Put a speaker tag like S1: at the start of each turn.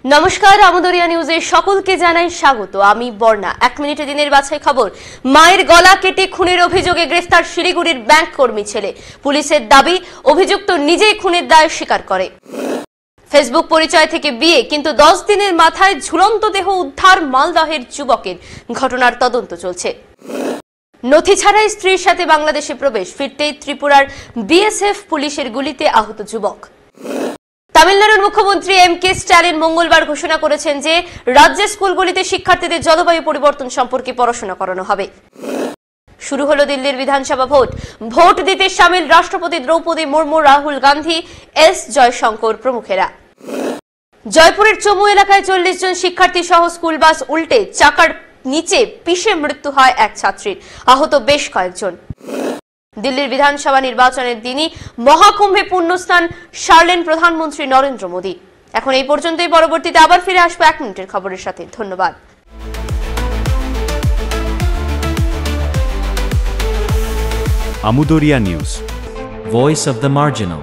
S1: নমস্কার, আমদরিয়া নিউজে সকলকে জানাই স্বাগত। আমি বর্ণা। 1 মিনিটে দিনের বাছাই খবর। মায়ের গলা কেটে খুনের অভিযোগে গ্রেফতার শিলিগুড়ির ব্যাংক কর্মী ছেলে। পুলিশের দাবি, অভিযুক্ত নিজেই খুনের দায় স্বীকার করে। ফেসবুক পরিচয় থেকে বিয়ে, কিন্তু 10 দিনের মাথায় ঝুলন্ত দেহ উদ্ধার মালদহের যুবকের। ঘটনার তদন্ত চলছে। নথি ছাড়াই স্ত্রীর সাথে বাংলাদেশে প্রবেশ, ফিরতেই ত্রিপুরার বিএসএফ পুলিশের গুলিতে আহত যুবক। তামিলনাড়ুর মুখ্যমন্ত্রী এম.কে. স্ট্যালিন মঙ্গলবার ঘোষণা করেছেন যে রাজ্যের স্কুলগুলিতে শিক্ষার্থীদের জলবায়ু পরিবর্তন সম্পর্কে পড়াশোনা করানো হবে। শুরু হলো দিল্লির বিধানসভা ভোট। ভোট দিতে সামিল রাষ্ট্রপতি দ্রৌপদী মুর্মু, রাহুল গান্ধী, এস জয়শঙ্কর প্রমুখেরা। জয়পুরের চমু এলাকায় 40 জন শিক্ষার্থী সহ স্কুল বাস উল্টে চাকার নিচে পিষে মৃত্যু হয় এক ছাত্রীর, আহত বেশ কয়েকজন। দিল্লির বিধানসভা নির্বাচনের দিনই মহাকুম্ভে পুণ্যস্নান সারলেন প্রধানমন্ত্রী নরেন্দ্র মোদী। এখন এই পর্যন্তই, পরবর্তীতে আবার ফিরে আসবো 1 মিনিটের খবরের সাথে। ধন্যবাদ।
S2: Amudoria News,
S3: Voice of the Marginal.